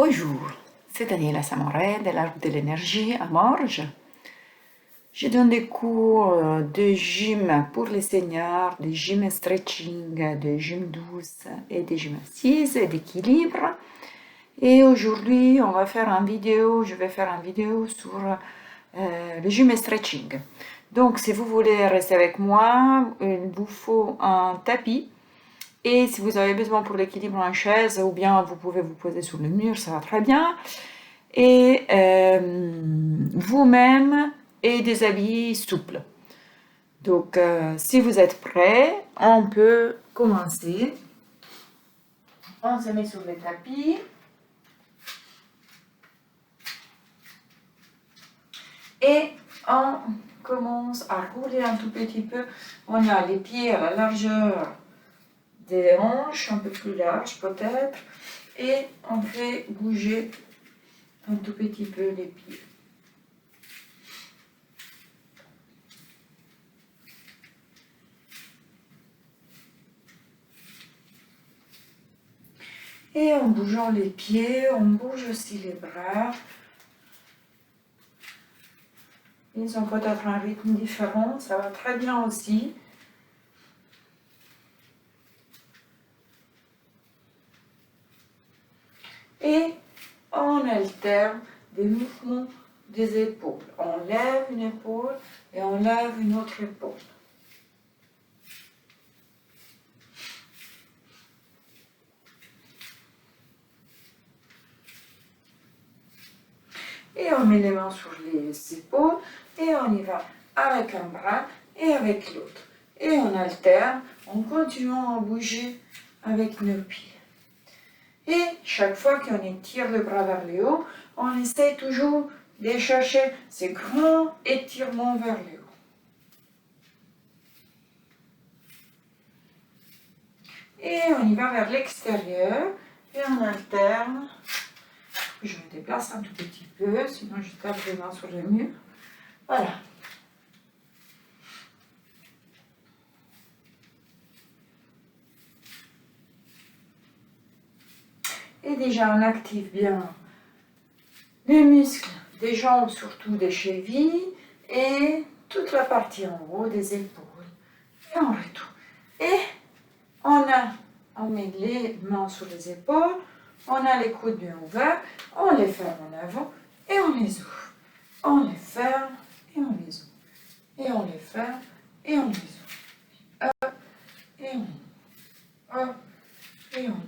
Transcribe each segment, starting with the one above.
Bonjour, c'est Daniela Samoret de l'Arbre de l'énergie à Morges. Je donne des cours de gym pour les seniors, de gym stretching, de gym douce et de gym assise et d'équilibre. Et aujourd'hui, je vais faire une vidéo sur le gym stretching. Donc, si vous voulez rester avec moi, il vous faut un tapis. Et si vous avez besoin pour l'équilibre en chaise, ou bien vous pouvez vous poser sur le mur, ça va très bien. Et vous-même et des habits souples. Donc, si vous êtes prêts, on peut commencer. On se met sur le tapis. Et on commence à rouler un tout petit peu. On a les pieds à la largeur des hanches, un peu plus large peut-être, et on fait bouger un tout petit peu les pieds. Et en bougeant les pieds, on bouge aussi les bras. Ils ont peut-être un rythme différent, ça va très bien aussi. Et on alterne des mouvements des épaules. On lève une épaule et on lève une autre épaule. Et on met les mains sur les épaules et on y va avec un bras et avec l'autre. Et on alterne en continuant à bouger avec nos pieds. Et chaque fois qu'on étire le bras vers le haut, on essaie toujours de chercher ces grands étirements vers le haut. Et on y va vers l'extérieur et on alterne. Je me déplace un tout petit peu, sinon je tape les mains sur le mur. Voilà. Et déjà, on active bien les muscles des jambes, surtout des chevilles, et toute la partie en haut des épaules. Et on retourne. Et on met les mains sur les épaules, on a les coudes bien ouverts, on les ferme en avant et on les ouvre. On les ferme et on les ouvre. Et on les ferme et on les ouvre. Hop et on ouvre. Hop et on ouvre.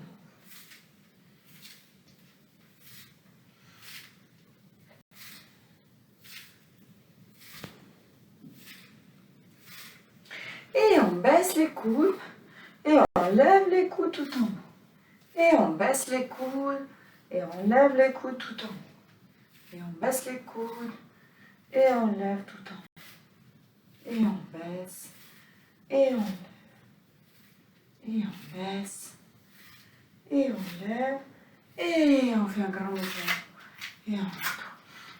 Et on baisse les coudes et on lève les coudes tout en haut. Et on baisse les coudes et on lève les coudes tout en haut. Et on baisse les coudes et on lève tout en haut. Et on baisse et on lève. Et on baisse et on lève et on fait un grand mouvement. Et on retourne.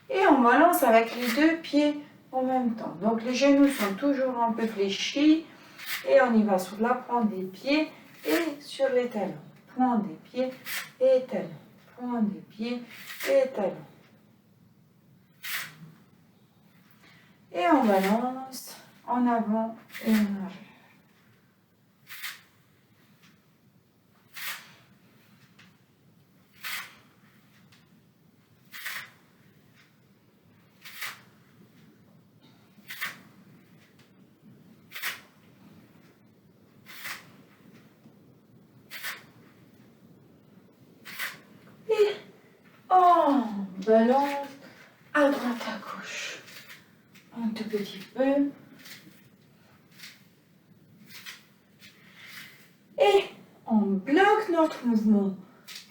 Et on balance avec les deux pieds en même temps. Donc les genoux sont toujours un peu fléchis. Et on y va sur la pointe des pieds et sur les talons. Pointe des pieds et talons. Pointe des pieds et talons. Et on balance en avant et en arrière. Et on balance à droite à gauche. Un tout petit peu. Et on bloque notre mouvement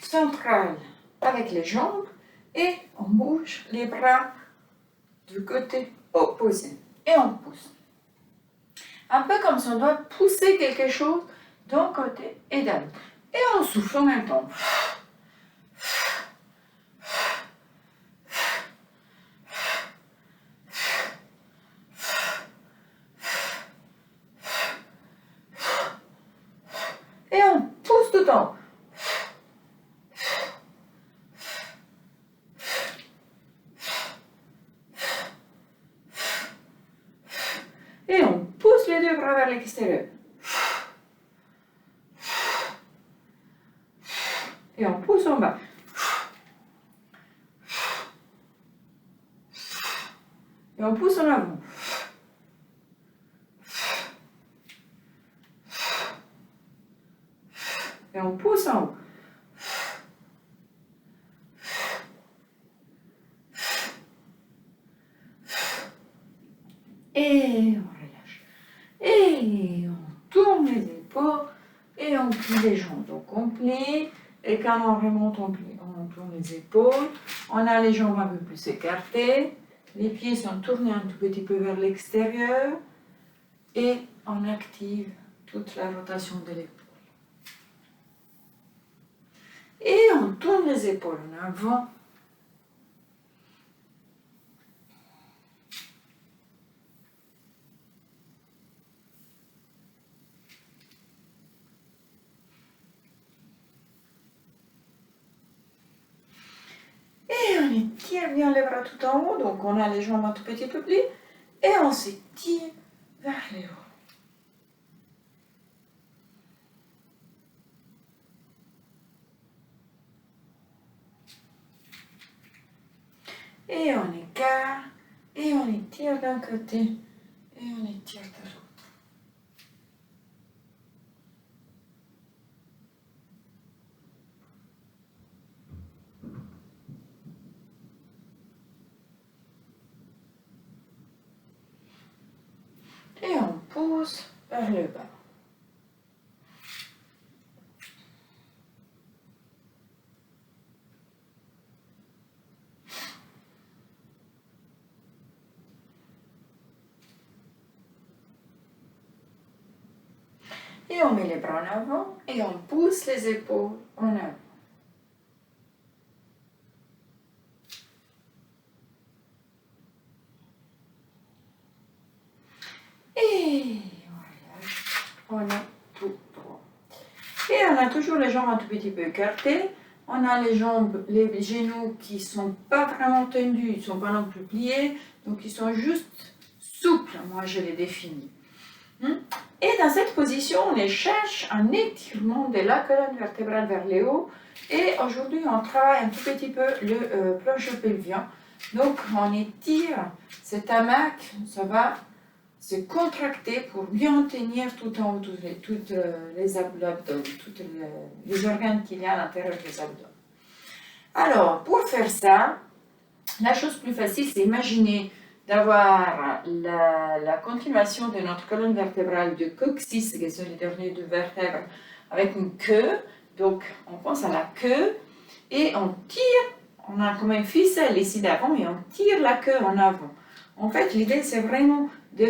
central avec les jambes et on bouge les bras du côté opposé. Et on pousse. Un peu comme si on doit pousser quelque chose d'un côté et d'un autre. Et on souffle en même temps. Et on pousse tout le temps. vers l'extérieur. Et on pousse en bas. Et on pousse en avant. Et on pousse en haut. Et on relâche. Et on tourne les épaules et on plie les jambes. Donc on plie et quand on remonte, on plie. On tourne les épaules. On a les jambes un peu plus écartées. Les pieds sont tournés un tout petit peu vers l'extérieur. Et on active toute la rotation de l'épaule. Et on tourne les épaules en avant. Et on étire bien les bras tout en haut. Donc on a les jambes un tout petit peu pliées. Et on s'étire vers le haut. Et on écarte, et on étire d'un côté, et on étire de l'autre. Et on pousse vers le bas. Et on met les bras en avant et on pousse les épaules en avant. Et on relâche, on a tout droit. Et on a toujours les jambes un tout petit peu écartées. On a les jambes, les genoux qui ne sont pas vraiment tendus, ils ne sont pas non plus pliés, donc ils sont juste souples, moi je les définis. Et dans cette position, on cherche un étirement de la colonne vertébrale vers le haut. Et aujourd'hui, on travaille un tout petit peu le plancher pelvien. Donc, on étire cet hamac, ça va se contracter pour bien tenir tout en haut, toutes les abdos, tous les organes qu'il y a à l'intérieur des abdos. Alors, pour faire ça, la chose plus facile, c'est imaginer d'avoir la continuation de notre colonne vertébrale de coccyx, qui sont les derniers deux vertèbres, avec une queue. Donc, on pense à la queue et on tire, on a comme une ficelle ici d'avant et on tire la queue en avant. En fait, l'idée, c'est vraiment de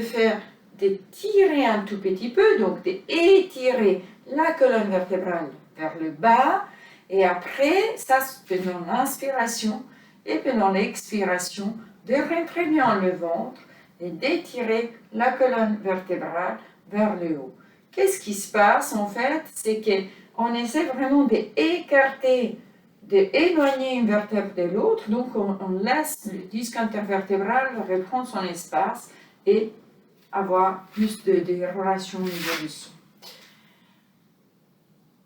tirer un tout petit peu, donc d'étirer la colonne vertébrale vers le bas. Et après, ça, pendant l'inspiration et pendant l'expiration, de rentrer bien le ventre et d'étirer la colonne vertébrale vers le haut. Qu'est-ce qui se passe en fait? C'est qu'on essaie vraiment d'écarter, d'éloigner une vertèbre de l'autre, donc on laisse le disque intervertébral reprendre son espace et avoir plus de relations au niveau du son.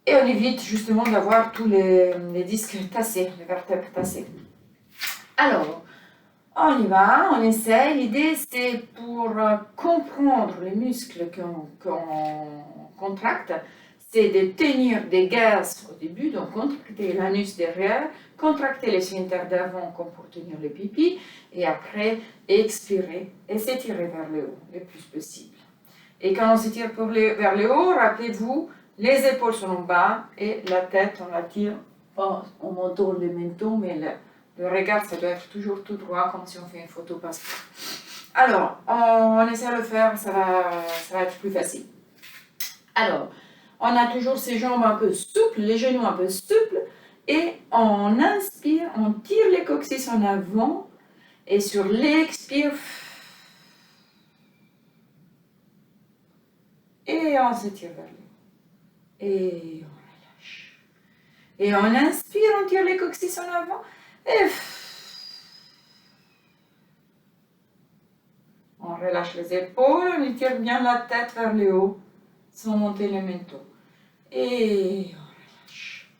Et on évite justement d'avoir tous les disques tassés, les vertèbres tassées. Alors, on y va, on essaie. L'idée, c'est pour comprendre les muscles qu'on contracte, c'est de tenir des gaz au début, donc contracter l'anus derrière, contracter les sphincters d'avant comme pour tenir le pipi, et après expirer et s'étirer vers le haut le plus possible. Et quand on s'étire vers le haut, rappelez-vous, les épaules sont en bas et la tête, on la tire, on m'entoure le menton, mais le regard, ça doit être toujours tout droit, comme si on fait une photo passeport. Alors, on essaie de le faire, ça va être plus facile. Alors, on a toujours ses jambes un peu souples, les genoux un peu souples, et on inspire, on tire les coccyx en avant, et sur l'expire, et on s'étire vers le haut. Et on relâche. Et on inspire, on tire les coccyx en avant, et on On relâche les épaules, on étire bien la tête vers le haut, sans monter le menton. Et on relâche.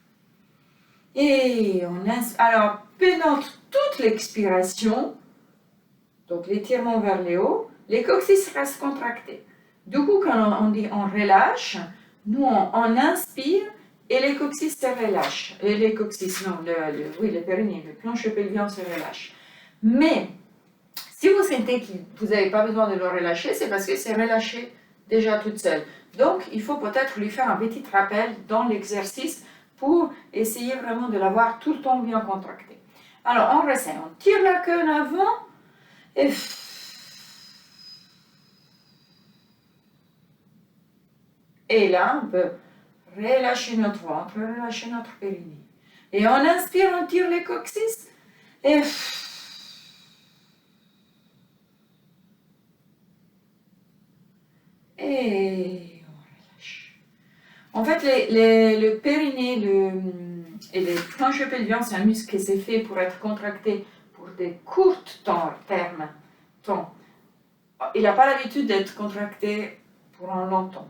Et on inspire. Alors, pendant toute l'expiration, donc l'étirement vers le haut, les coccyx restent contractés. Du coup, quand on dit on relâche, nous on inspire et les coccyx se relâchent. Et les coccyx, non, le périnée, le plancher pelvien se relâche. Mais si vous sentez que vous n'avez pas besoin de le relâcher, c'est parce que c'est relâché déjà toute seule. Donc, il faut peut-être lui faire un petit rappel dans l'exercice pour essayer vraiment de l'avoir tout le temps bien contracté. Alors, on resserre, on tire la queue en avant et... Et là, on peut relâcher notre ventre, relâcher notre périnée. Et on inspire, on tire les coccyx et... Et on relâche. En fait, le périnée et les planches pelviennes, c'est un muscle qui s'est fait pour être contracté pour des courts termes. Il n'a pas l'habitude d'être contracté pour un long temps.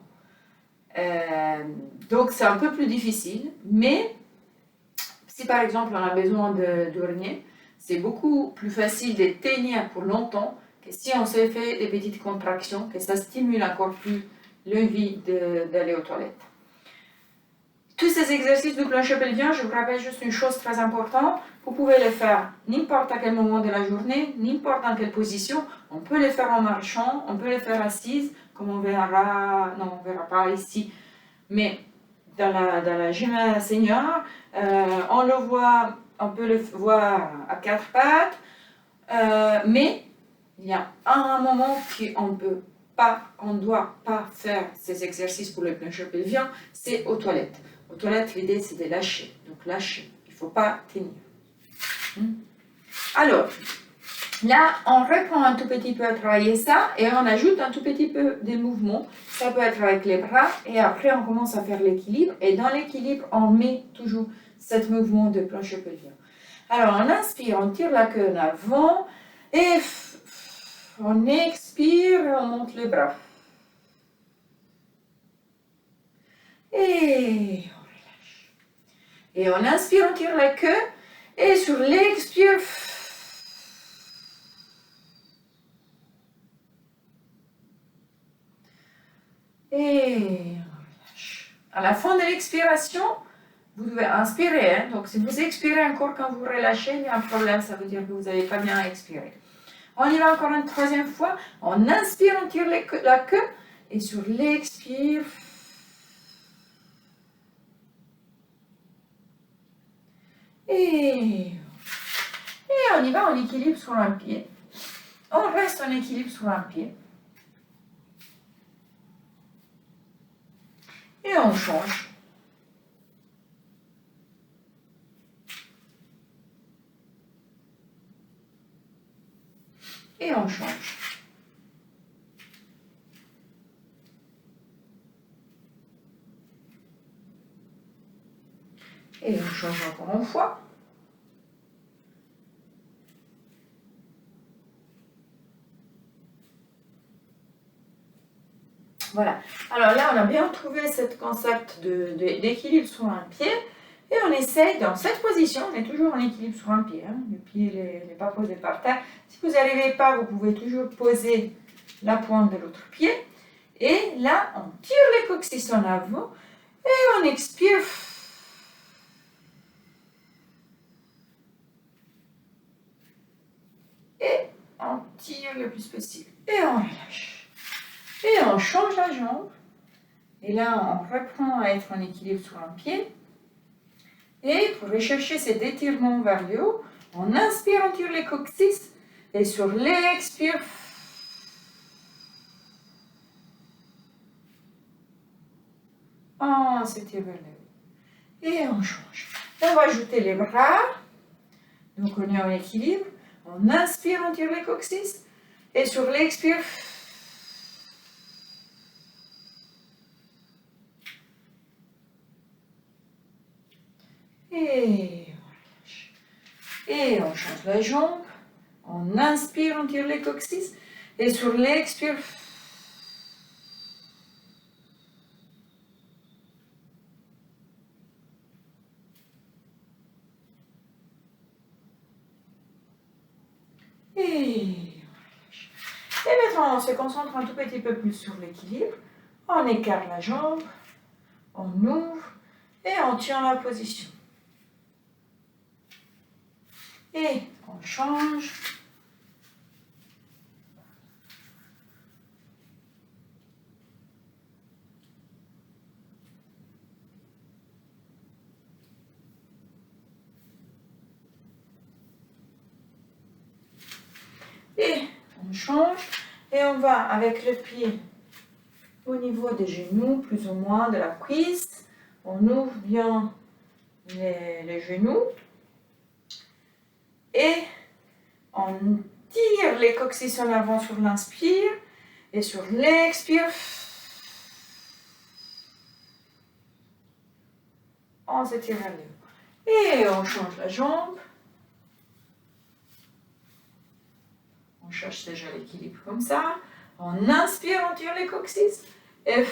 Donc, c'est un peu plus difficile. Mais, si par exemple on a besoin d'uriner, c'est beaucoup plus facile de tenir pour longtemps que si on s'est fait des petites contractions, que ça stimule encore plus l'envie d'aller aux toilettes. Tous ces exercices du plancher pelvien, je vous rappelle juste une chose très importante, vous pouvez les faire n'importe à quel moment de la journée, n'importe dans quelle position, on peut les faire en marchant, on peut les faire assises, comme on verra, non on verra pas ici, mais dans la gym senior, on peut le voir à quatre pattes, mais il y a un moment qu'on ne doit pas faire ces exercices pour le plancher pelvien, c'est aux toilettes. Aux toilettes, l'idée c'est de lâcher, donc lâcher, il ne faut pas tenir. Alors, là, on reprend un tout petit peu à travailler ça et on ajoute un tout petit peu de mouvements. Ça peut être avec les bras et après on commence à faire l'équilibre. Et dans l'équilibre, on met toujours ce mouvement de plancher pelvien. Alors, on inspire, on tire la queue en avant et on expire et on monte les bras. Et on relâche. Et on inspire, on tire la queue et sur l'expire, et on relâche. À la fin de l'expiration, vous devez inspirer. Hein? Donc, si vous expirez encore quand vous relâchez, il y a un problème, ça veut dire que vous n'avez pas bien expiré. On y va encore une troisième fois. On inspire, on tire la queue. Et sur l'expire, et on y va en équilibre sur un pied. On reste en équilibre sur un pied. Et on change. Et on change. Et on change encore une fois. Voilà. Alors là, on a bien trouvé ce concept d'équilibre sur un pied. Et on essaye, dans cette position, on est toujours en équilibre sur un pied. Hein. Le pied n'est pas posé par terre. Si vous n'arrivez pas, vous pouvez toujours poser la pointe de l'autre pied. Et là, on tire les coccyx en avant et on expire. Et on tire le plus possible. Et on relâche. Et on change la jambe. Et là, on reprend à être en équilibre sur un pied. Et pour rechercher cet étirement vers le haut, on inspire, on tire les coccyx. Et sur l'expire, on s'étire vers le haut. Et on change. Et on va ajouter les bras. Donc on est en équilibre. On inspire, on tire les coccyx. Et sur l'expire, et on relâche. Et on change la jambe. On inspire, on tire les coccyx. Et sur l'expire, et maintenant, on se concentre un tout petit peu plus sur l'équilibre. On écarte la jambe, on ouvre et on tient la position. Et on change. Et on change. Et on va avec le pied au niveau des genoux, plus ou moins de la cuisse. On ouvre bien les genoux. Et on tire les coccyx en avant sur l'inspire. Et sur l'expire, on s'étire vers le haut. Et on change la jambe. On cherche déjà l'équilibre comme ça. On inspire, on tire les coccyx. Et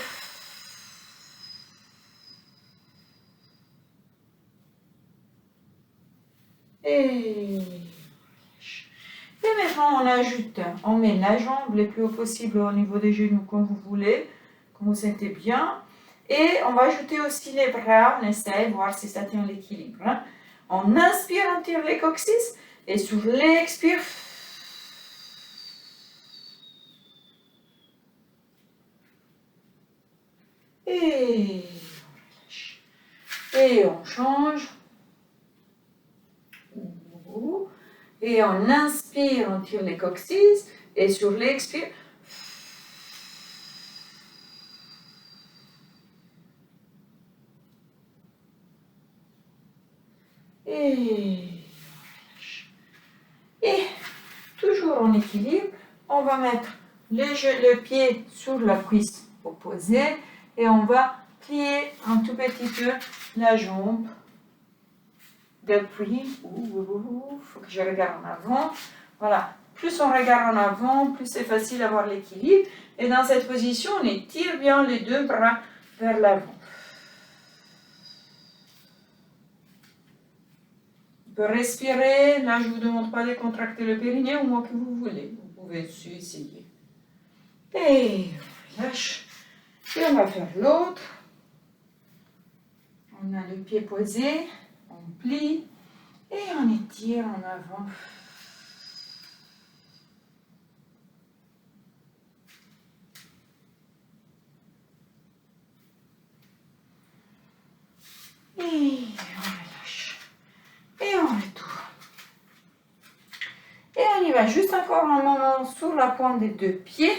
maintenant, on ajoute, on met la jambe le plus haut possible au niveau des genoux, comme vous voulez, comme vous sentez bien. Et on va ajouter aussi les bras, on essaie de voir si ça tient l'équilibre. Hein. On inspire, on tire les coccyx. Et sur l'expire, et on relâche. Et on change. Et on inspire, on tire les coccyx. Et sur l'expire, et on relâche. Et toujours en équilibre, on va mettre le pied sur la cuisse opposée et on va plier un tout petit peu la jambe d'appui. Il faut que je regarde en avant. Voilà. Plus on regarde en avant, plus c'est facile d'avoir l'équilibre. Et dans cette position, on étire bien les deux bras vers l'avant. On peut respirer. Là, je ne vous demande pas de contracter le périnée au moins que vous voulez. Vous pouvez essayer. Et on relâche. Et on va faire l'autre. On a le pied posé. On plie. Et on étire en avant. Et on relâche. Et on retourne. Et on y va juste encore un moment sur la pointe des deux pieds.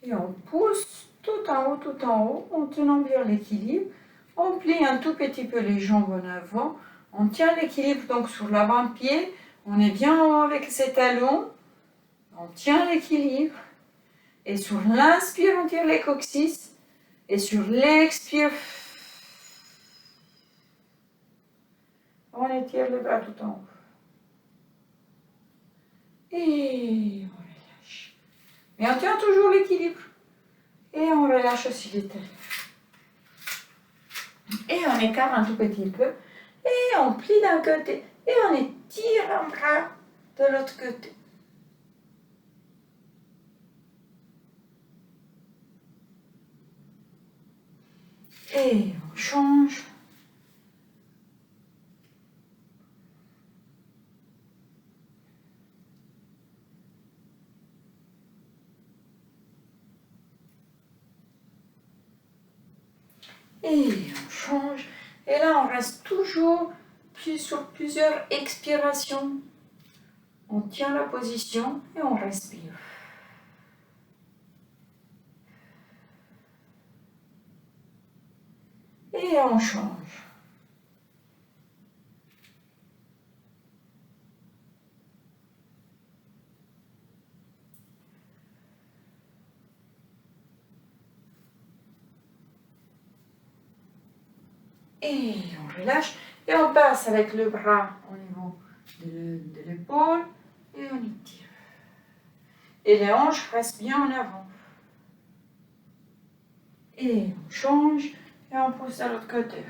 Et on pousse tout en haut, en tenant bien l'équilibre. On plie un tout petit peu les jambes en avant. On tient l'équilibre donc sur l'avant-pied. On est bien en haut avec ses talons. On tient l'équilibre. Et sur l'inspire, on tire les coccyx. Et sur l'expire, on étire les bras tout en haut. Et on relâche. Mais on tient toujours l'équilibre. Et on relâche aussi les talons. Et on écarte un tout petit peu. Et on plie d'un côté. Et on étire un bras de l'autre côté. Et on change. Et on change. Et là, on reste toujours sur plusieurs expirations. On tient la position et on respire. Et on change. Et on relâche. Et on passe avec le bras au niveau de l'épaule. Et on étire. Et les hanches restent bien en avant. Et on change et on pousse à l'autre côté.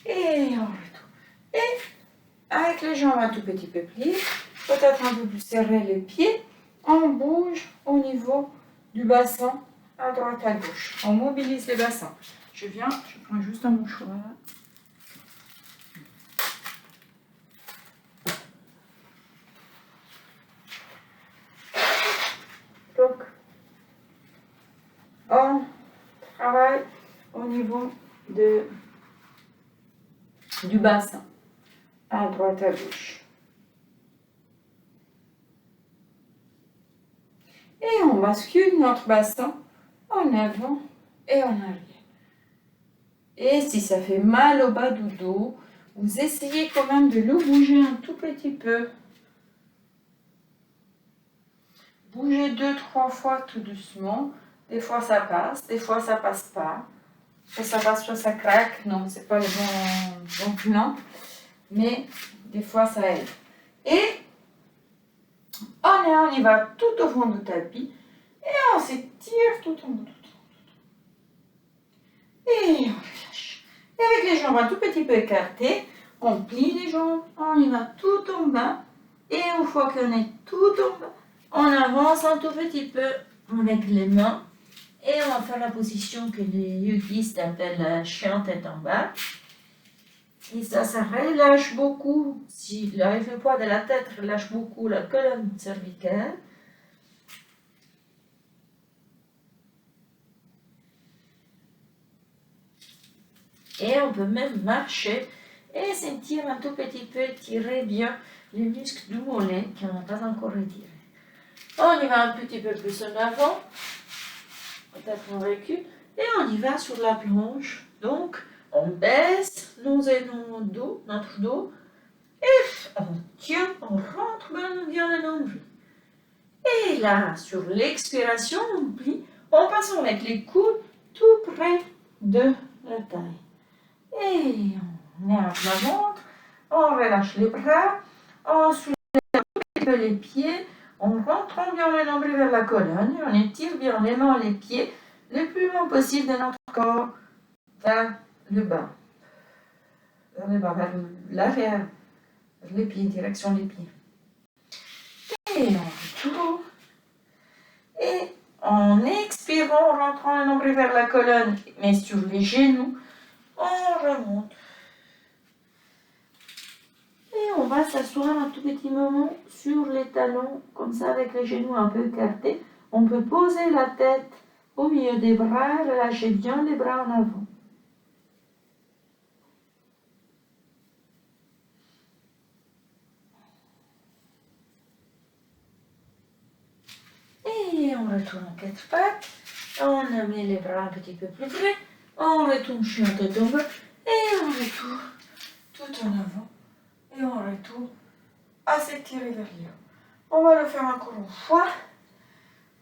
Et on retourne. Et avec les jambes un tout petit peu pliées, peut-être un peu plus serrées les pieds, on bouge au niveau du bassin à droite à gauche. On mobilise les bassins. Je prends juste un mouchoir. Donc, on travaille au niveau du bassin, à droite à gauche. Et on bascule notre bassin en avant et en arrière. Et si ça fait mal au bas du dos, vous essayez quand même de le bouger un tout petit peu. Bougez 2-3 fois tout doucement. Des fois ça passe, des fois ça passe pas. Soit ça passe, soit ça craque. Non, c'est pas le bon plan. Mais des fois ça aide. Et on y va tout au fond du tapis. Et on s'étire tout en haut. Et on relâche. Et avec les jambes un tout petit peu écartées, on plie les jambes, on y va tout en bas. Et une fois qu'on est tout en bas, on avance un tout petit peu avec les mains. Et on va faire la position que les yogistes appellent chien tête en bas. Et ça relâche beaucoup. Si le poids de la tête relâche beaucoup la colonne cervicale. Et on peut même marcher et sentir un tout petit peu étirer bien les muscles du mollet qu'on n'a pas encore étirés. On y va un petit peu plus en avant. Peut-être on recule. Et on y va sur la planche. Donc, on baisse notre dos. Et on tient, on rentre bien le nombril. Et là, sur l'expiration, on plie. On passe avec les coudes tout près de la taille. Et on est à plat ventre, on relâche les bras, on soulève un petit peu les pieds, on rentre bien le nombril vers la colonne, on étire bien les mains, les pieds, le plus loin possible de notre corps vers le bas. Vers l'arrière, vers les pieds, direction les pieds. Et on retourne. Et en expirant, en rentrant le nombril vers la colonne, mais sur les genoux, on remonte. Et on va s'asseoir un tout petit moment sur les talons, comme ça avec les genoux un peu écartés. On peut poser la tête au milieu des bras, relâcher bien les bras en avant. Et on retourne en quatre pattes. On amène les bras un petit peu plus près. On retourne chien tête en bas. Et on retourne tout en avant. Et on retourne à s'étirer vers le haut. On va le faire encore une fois.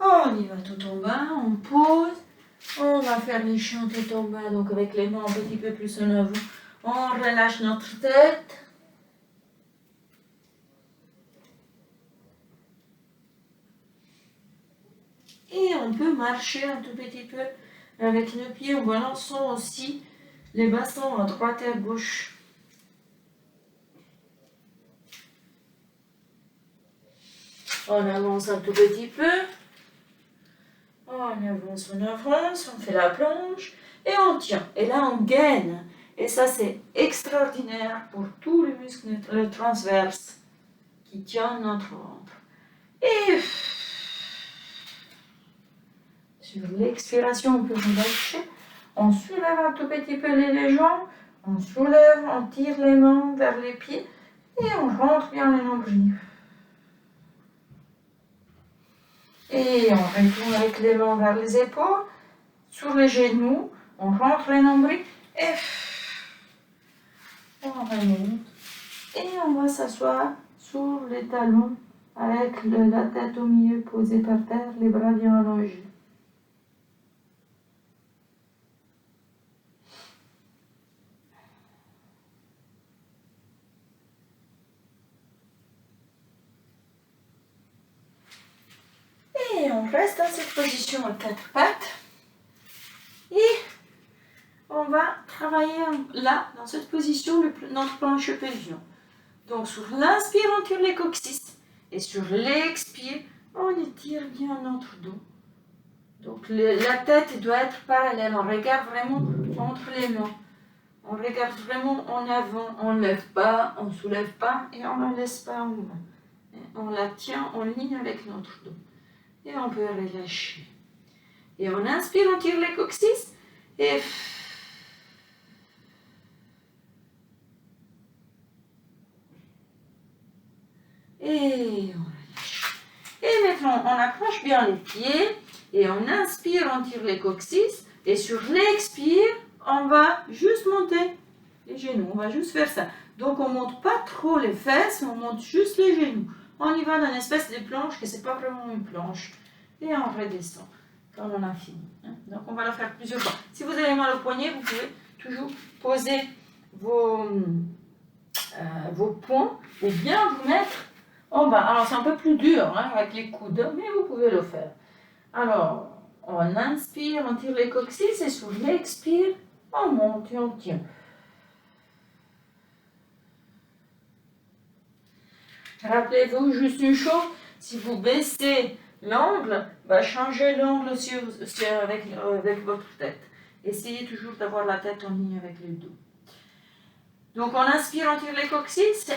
On y va tout en bas, on pose. On va faire les chiens tête en bas, donc avec les mains un petit peu plus en avant. On relâche notre tête. Et on peut marcher un tout petit peu avec nos pieds en balançant aussi les bassins à droite et à gauche. On avance un tout petit peu. On avance, on fait la planche et on tient. Et là, on gaine. Et ça, c'est extraordinaire pour tous les muscles transverses qui tiennent notre ventre. Et sur l'expiration, on peut relâcher. On soulève un tout petit peu les jambes. On soulève, on tire les mains vers les pieds et on rentre bien les nombrils. Et on retourne avec les mains vers les épaules, sur les genoux, on rentre les nombrils et on remonte. Et on va s'asseoir sur les talons avec la tête au milieu posée par terre, les bras bien allongés. reste dans cette position à 4 pattes. Et on va travailler là, dans cette position, notre planche pelvienne. Donc sur l'inspire, on tire les coccyx. Et sur l'expire, on étire bien notre dos. Donc la tête doit être parallèle. On regarde vraiment entre les mains. On regarde vraiment en avant. On ne lève pas, on ne soulève pas et on ne laisse pas en bas. On la tient en ligne avec notre dos. Et on peut relâcher. Et on inspire, on tire les coccyx. Et on relâche. Et maintenant, on accroche bien les pieds. Et on inspire, on tire les coccyx. Et sur l'expire, on va juste monter les genoux. On va juste faire ça. Donc, on ne monte pas trop les fesses, on monte juste les genoux. On y va dans une espèce de planche, que ce n'est pas vraiment une planche. Et on redescend quand on a fini. Donc, on va le faire plusieurs fois. Si vous avez mal au poignet, vous pouvez toujours poser vos poings ou bien vous mettre en bas. Alors, c'est un peu plus dur avec les coudes, mais vous pouvez le faire. Alors, on inspire, on tire les coccyx et sur l'expire, on monte et on tient. Rappelez-vous juste une chose, si vous baissez l'angle, changez l'angle avec votre tête. Essayez toujours d'avoir la tête en ligne avec le dos. Donc on inspire, on tire les coccyx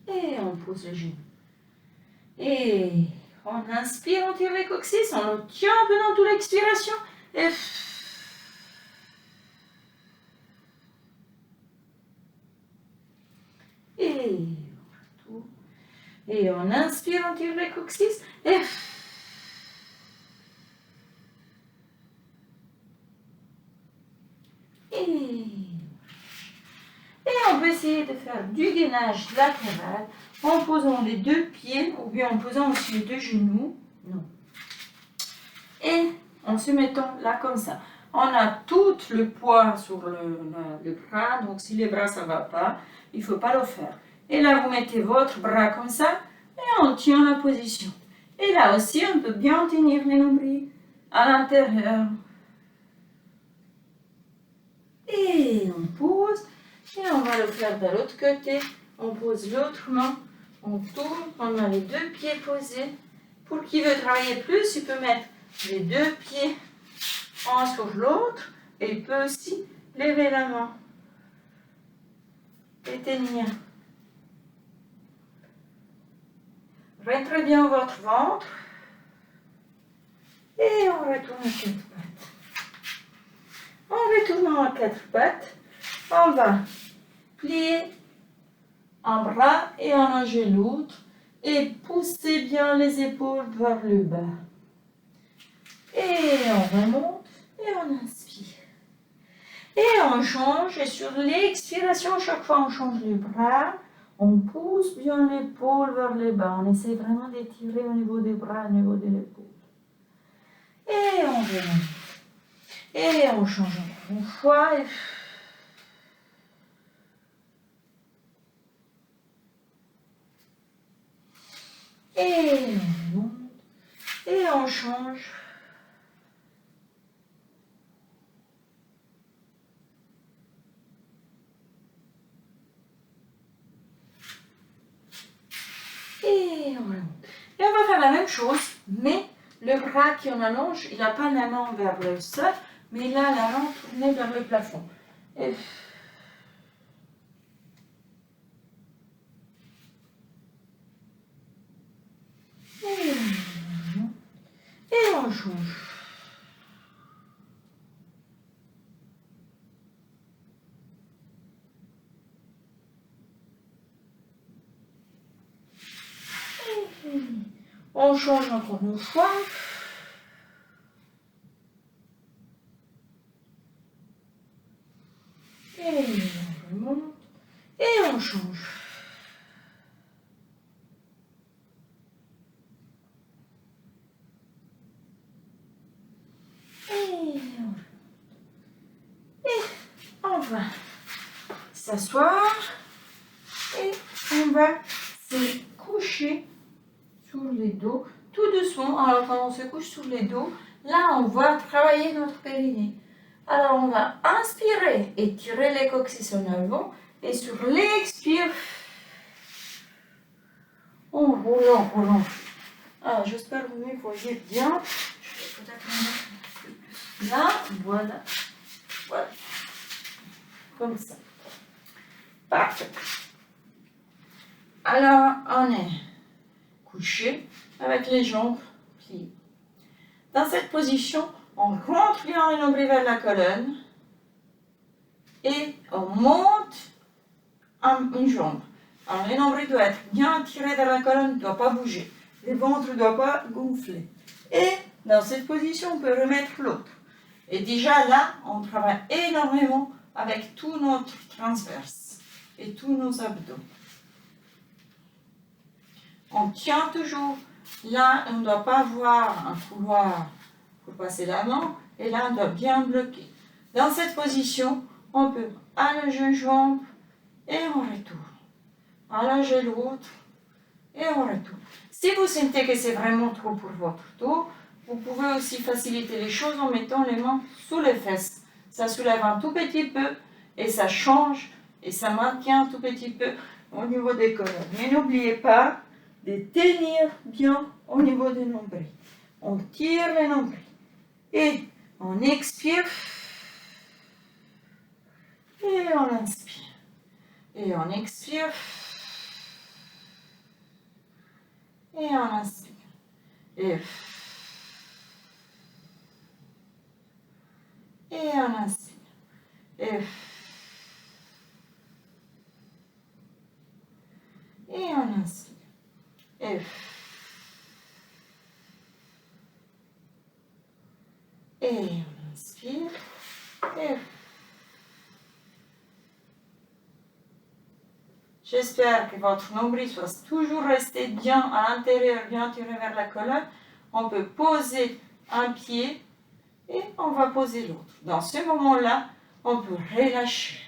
et on pose les genoux. Et on inspire, on tire les coccyx, on le tient pendant toute l'expiration. Et on inspire, on tire les coccyx. Et on peut essayer de faire du gainage latéral en posant les deux pieds ou bien en posant aussi les deux genoux. Non. Et en se mettant là comme ça. On a tout le poids sur le bras, donc si les bras ça ne va pas, il ne faut pas le faire. Et là, vous mettez votre bras comme ça et on tient la position. Et là aussi, on peut bien tenir les nombrils à l'intérieur. Et on pose. Et on va le faire de l'autre côté. On pose l'autre main. On tourne. On a les deux pieds posés. Pour qui veut travailler plus, il peut mettre les deux pieds un sur l'autre. Et il peut aussi lever la main. Et tenir. Rentrez bien votre ventre. Et on retourne à quatre pattes. En retournant à quatre pattes, on va plier un bras et allonger l'autre et pousser bien les épaules vers le bas. Et on remonte et on inspire. Et on change et sur l'expiration, chaque fois on change les bras, on pousse bien l'épaule vers le bas. On essaie vraiment d'étirer au niveau des bras, au niveau de l'épaule. Et on remonte. Et on change encore une fois. Et on monte. Et on change. Et on remonte. Et on va faire la même chose, mais le bras qui en allonge, il n'a pas la main vers le sol, mais il a la main tournée vers le plafond. Et on change. On change encore une fois. Et on remonte. Et on change. Et on va s'asseoir. on va se coucher sur les dos, tout doucement. Alors quand on se couche sur les dos, là on va travailler notre périnée. Alors on va inspirer et tirer les coccyx en avant, et sur l'expire, on roule, on roule. Alors j'espère que vous me voyez bien. Je vais peut-être mettre un peu plus là, voilà. Voilà. Comme ça. Parfait. Alors, on est couché avec les jambes pliées. Dans cette position, on rentre bien le nombril vers la colonne et on monte une jambe. Alors, le nombril doit être bien tiré vers la colonne, ne doit pas bouger. Le ventre ne doit pas gonfler. Et dans cette position, on peut remettre l'autre. Et déjà là, on travaille énormément avec tout notre transverse et tous nos abdos. On tient toujours. Là, on ne doit pas avoir un couloir pour passer la main. Et là, on doit bien bloquer. Dans cette position, on peut allonger une jambe et on retourne. Allonger l'autre et on retourne. Si vous sentez que c'est vraiment trop pour votre dos, vous pouvez aussi faciliter les choses en mettant les mains sous les fesses. Ça soulève un tout petit peu et ça change et ça maintient un tout petit peu au niveau des colonnes. Mais n'oubliez pas de tenir bien au niveau du nombril. On tire le nombril et on expire et on inspire. Et on expire et on inspire. Et on inspire. Et on inspire. Et on inspire. J'espère que votre nombril soit toujours resté bien à l'intérieur, bien tiré vers la colonne. On peut poser un pied et on va poser l'autre. Dans ce moment-là, on peut relâcher.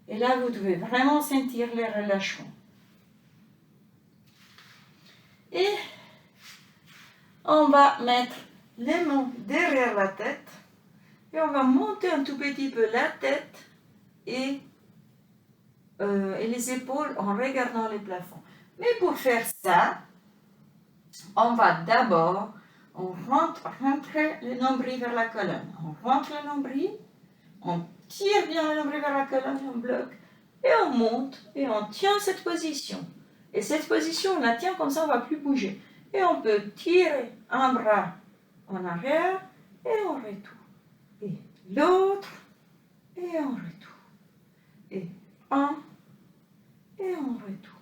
Et là, vous devez vraiment sentir le relâchement. Et on va mettre les mains derrière la tête et on va monter un tout petit peu la tête et les épaules en regardant le plafond. Mais pour faire ça, on va d'abord, on rentrer le nombril vers la colonne. On rentre le nombril, on tire bien le nombril vers la colonne, on bloque, et on monte, et on tient cette position. Et cette position, on la tient comme ça, on ne va plus bouger. Et on peut tirer un bras en arrière, et on retourne. Et l'autre, et on retourne. Et un, et on retourne.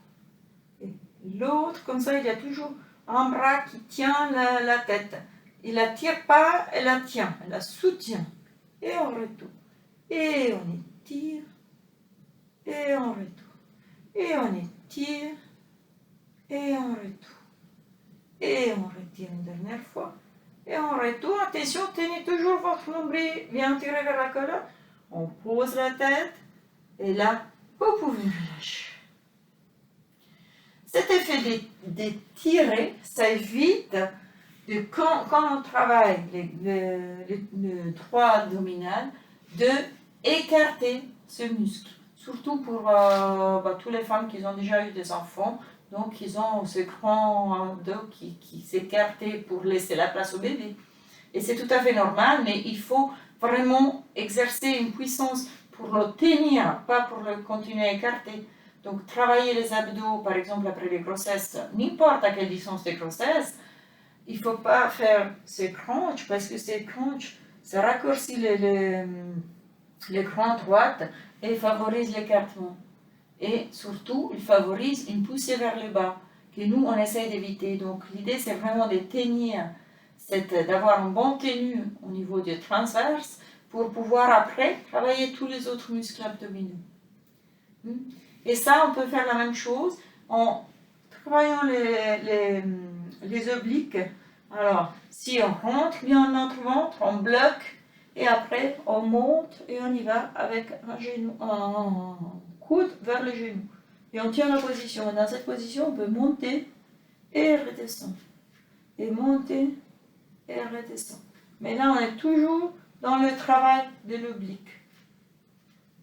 Et l'autre, comme ça, il y a toujours un bras qui tient la tête. Il ne la tire pas, elle la tient, elle la soutient. Et on retourne. Et on étire. Et on retourne. Et on étire. Et on retourne. Et on retire une dernière fois. Et on retourne. Attention, tenez toujours votre nombril bien tiré vers la colonne. On pose la tête. Et là, vous pouvez relâcher. Cet effet d'étirer, ça évite quand on travaille le droit abdominal, de écarter ce muscle. Surtout pour toutes les femmes qui ont déjà eu des enfants, donc ils ont ce grand dos qui s'écarte pour laisser la place au bébé. Et c'est tout à fait normal, mais il faut vraiment exercer une puissance pour le tenir, pas pour le continuer à écarter. Donc, travailler les abdos, par exemple, après les grossesses, n'importe à quelle distance de grossesse, il ne faut pas faire ces crunchs, parce que ces crunchs, ça raccourcit les grands droites et favorise l'écartement. Et surtout, il favorise une poussée vers le bas, que nous, on essaie d'éviter. Donc, l'idée, c'est vraiment de tenir, d'avoir un bon tenue au niveau du transverse pour pouvoir après travailler tous les autres muscles abdominaux. Et ça, on peut faire la même chose en travaillant les obliques. Alors, si on rentre bien notre ventre, on bloque et après on monte et on y va avec un coude vers le genou. Et on tient la position. Dans cette position, on peut monter et redescendre. Et monter et redescendre. Mais là, on est toujours dans le travail de l'oblique.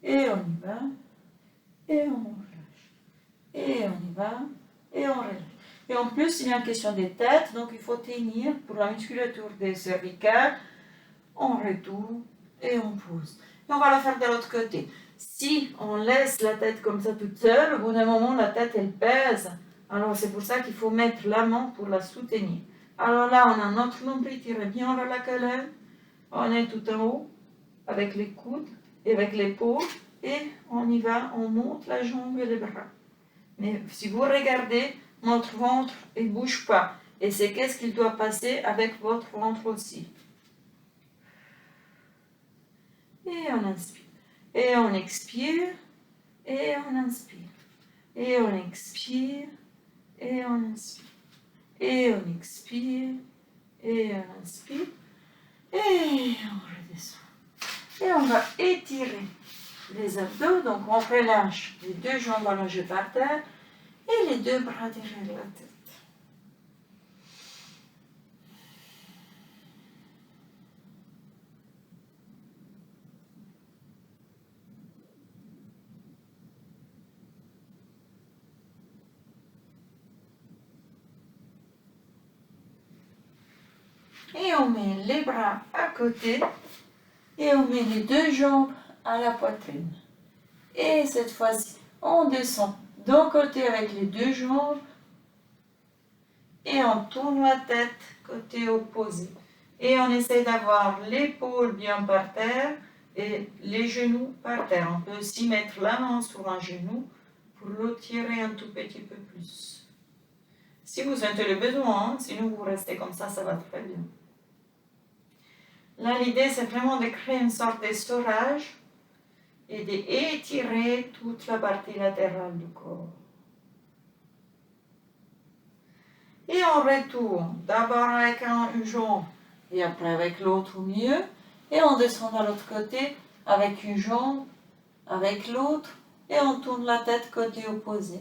Et on y va. Et on relâche. Et on y va. Et on relâche. Et en plus, il y a une question des têtes, donc il faut tenir pour la musculature des cervicales. On retourne et on pose. Et on va le faire de l'autre côté. Si on laisse la tête comme ça toute seule, au bout d'un moment, la tête, elle pèse. Alors, c'est pour ça qu'il faut mettre la main pour la soutenir. Alors là, on a notre nombril tiré bien vers la colonne. On est tout en haut, avec les coudes et avec l'épaule. Et on y va, on monte la jambe et les bras. Mais si vous regardez, notre ventre, il ne bouge pas. Et c'est qu'est-ce qu'il doit passer avec votre ventre aussi. Et on inspire. Et on expire. Et on inspire. Et on expire. Et on inspire. Et on expire. Et on inspire. Et on redescend. Et on va étirer les abdos. Donc on relâche les deux jambes allongées par terre et les deux bras derrière la tête. Et on met les bras à côté et on met les deux jambes à la poitrine. Et cette fois-ci, on descend d'un côté avec les deux jambes et on tourne la tête côté opposé. Et on essaie d'avoir l'épaule bien par terre et les genoux par terre. On peut aussi mettre la main sur un genou pour le tirer un tout petit peu plus. Si vous sentez le besoin, sinon vous restez comme ça va très bien. Là, l'idée, c'est vraiment de créer une sorte d'essorage et d'étirer toute la partie latérale du corps. Et on retourne, d'abord avec une jambe et après avec l'autre au milieu. Et on descend de l'autre côté avec une jambe, avec l'autre. Et on tourne la tête côté opposé.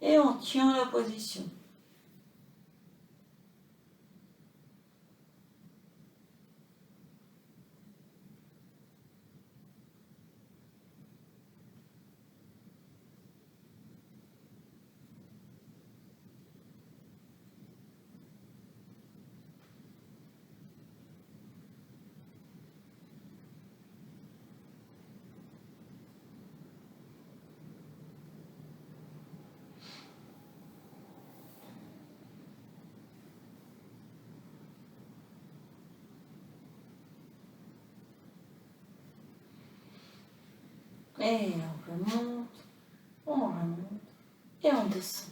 Et on tient la position. Et on remonte, et on descend,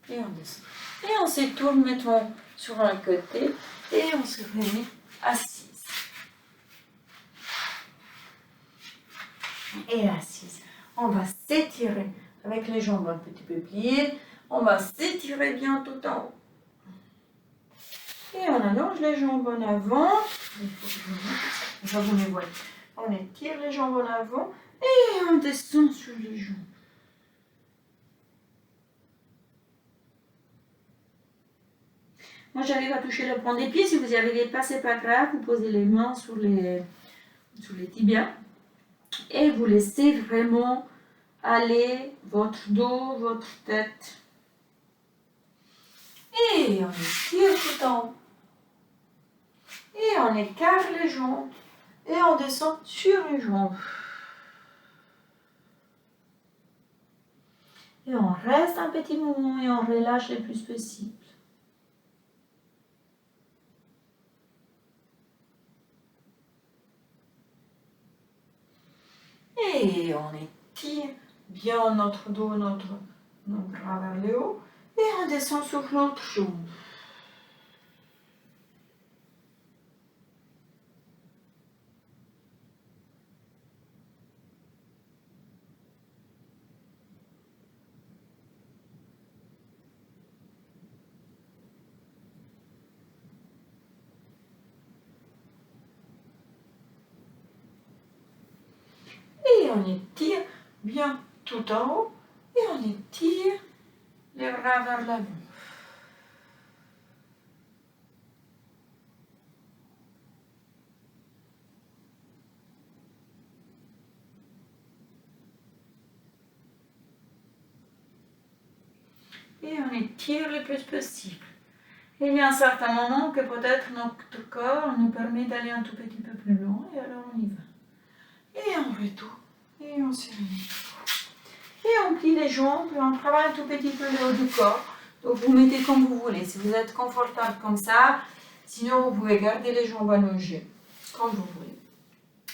et on descend. Et on se tourne, mettons sur un côté, et on se remet assise. Et assise. On va s'étirer avec les jambes un petit peu pliées. On va s'étirer bien tout en haut. Et on allonge les jambes en avant. Il faut que je vous les vois. On étire les jambes en avant et on descend sur les jambes. Moi, j'arrive à toucher le point des pieds. Si vous n'y arrivez pas, c'est pas grave. Vous posez les mains sur les tibias et vous laissez vraiment aller votre dos, votre tête. Et on étire tout en haut. Et on écarte les jambes. Et on descend sur les jambes. Et on reste un petit moment et on relâche le plus possible. Et on étire bien notre dos, nos bras vers le haut. Et on descend sur l'autre jambe. Et on étire bien tout en haut Et on étire les bras vers l'avant. Et on étire le plus possible. Et il y a un certain moment que peut-être notre corps nous permet d'aller un tout petit peu plus loin, et alors on y va. Et on retourne, et on se remet. Et on plie les jambes, et on travaille un tout petit peu le haut du corps. Donc vous mettez comme vous voulez, si vous êtes confortable comme ça, sinon vous pouvez garder les jambes allongées, comme vous voulez.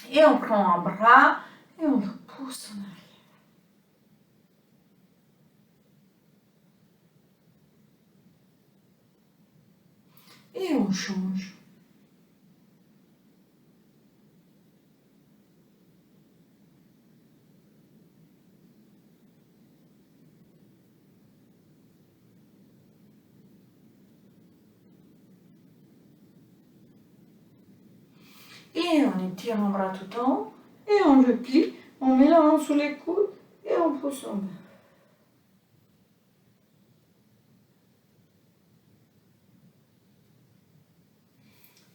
Et on prend un bras, et on le pousse en arrière. Et on change. Et on étire un bras tout en haut, et on le plie, on met la main sous les coudes, et on pousse en bas.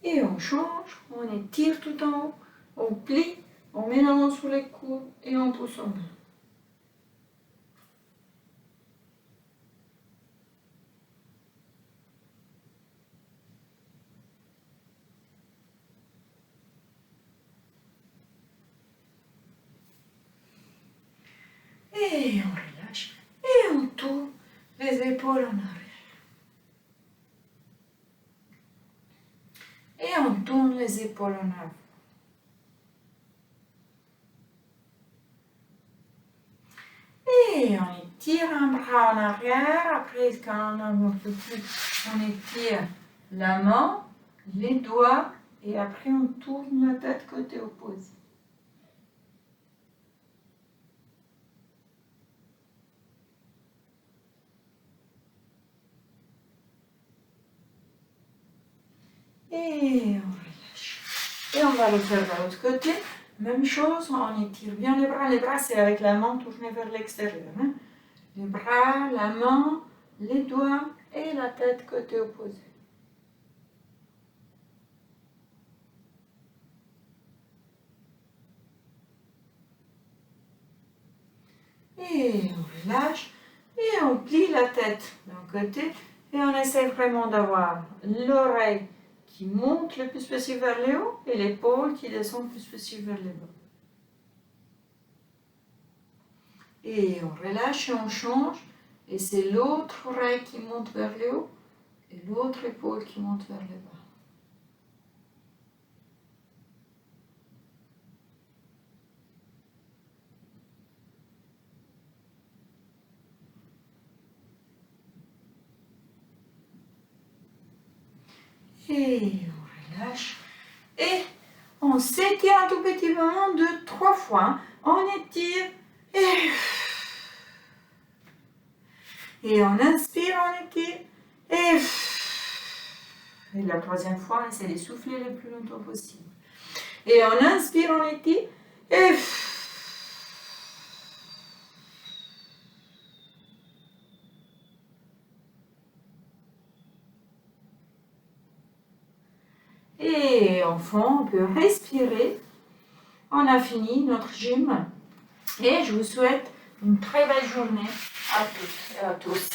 Et on change, on étire tout en haut, on plie, on met la main sous les coudes, et on pousse en bas. Et on relâche, et on tourne les épaules en arrière. Et on tourne les épaules en avant. Et on étire un bras en arrière. Après, quand on n'en peut plus, on étire la main, les doigts, et après on tourne la tête côté opposé. Et on relâche. Et on va le faire de l'autre côté. Même chose, on étire bien les bras. Les bras, c'est avec la main tournée vers l'extérieur. Hein. Les bras, la main, les doigts et la tête côté opposé. Et on relâche. Et on plie la tête d'un côté. Et on essaie vraiment d'avoir l'oreille qui monte le plus possible vers le haut et l'épaule qui descend le plus possible vers le bas. Et on relâche et on change. Et c'est l'autre oreille qui monte vers le haut et l'autre épaule qui monte vers le bas. Et on relâche. Et on s'étire un tout petit moment, 2-3 fois. On étire. Et on inspire, on étire. Et la troisième fois, on essaie de souffler le plus longtemps possible. Et on inspire, on étire. Et enfin, on peut respirer. On a fini notre gym. Et je vous souhaite une très belle journée à toutes et à tous.